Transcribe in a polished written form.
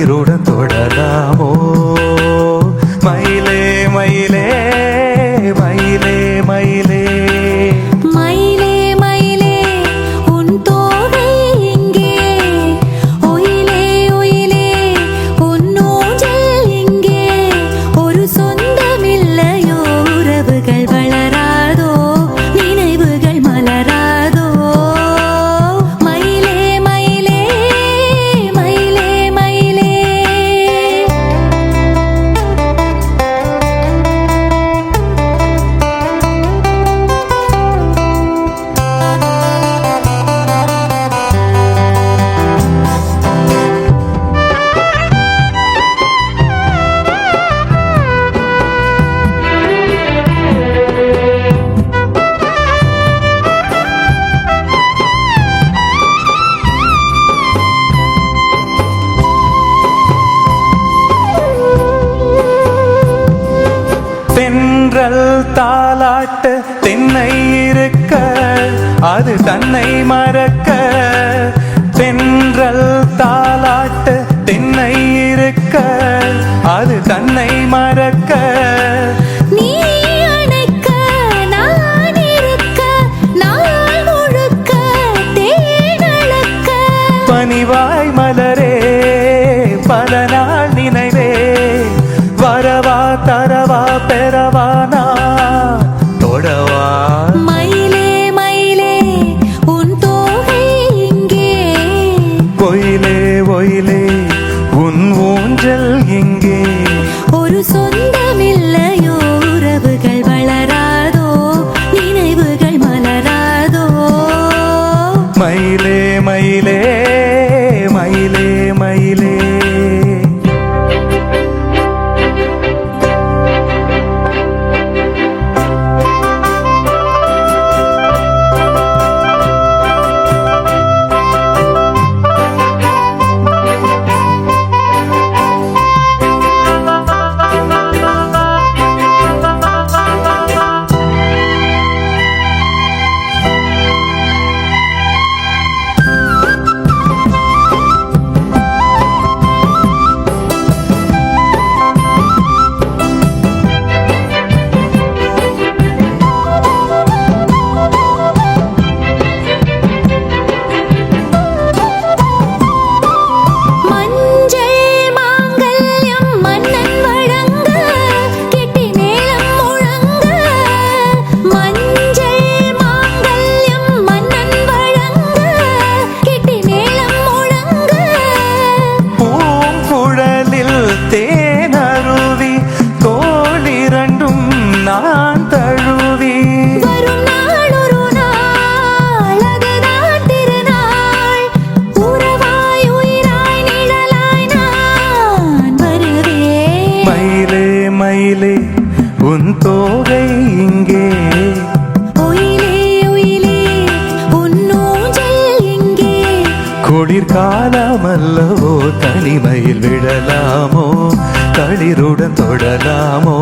களிருடன் தொடலாமோ மயிலே மயிலே மயிலே மயிலே மயிலே மயிலே உன் தோகை எங்கே ஒயிலே ஒயிலே உன் ஊஞ்சல் எங்கே ஒரு சொந்தமில்லையோ உறவுகள் வளராதோ நினைவுகள் மலராதோ மயிலே மயிலே மயிலே மயிலே தென்றல் தாலாட்டு தென்னை இருக்க அது தன்னை மறக்க தென்றல் தாலாட்டு தென்னை இருக்க அது தன்னை மறக்க நீ அணைக்க நான் இருக்க நாள் முழுக்க தேனளக்க பனிவாய் மலரே பல நாள் நினைவே வரவா தரவா பெறவானா தொடவா மயிலே மயிலே உன் தோகை எங்கே ஒயிலே ஒயிலே உன் ஊஞ்சல் எங்கே ஒரு சொந்தமில்லையோ உறவுகள் வளராதோ நினைவுகள் மலராதோ மயிலே மயிலே மயிலே மயிலே தேனருவி தோளிரண்டும் நான் தழுவி வரும் நாள் ஒரு நாள் அதுதான் திருநாள் உறவாய் உயிராய் நிழலாய் நான் வருவேன் மயிலே மயிலே உன் தோகை இங்கே ஒயிலே ஒயிலே உன் ஊஞ்சல் எங்கே குளிர்காலமல்லவோ தனிமையில் விழலாமோ களிருடன் தொடலாமோ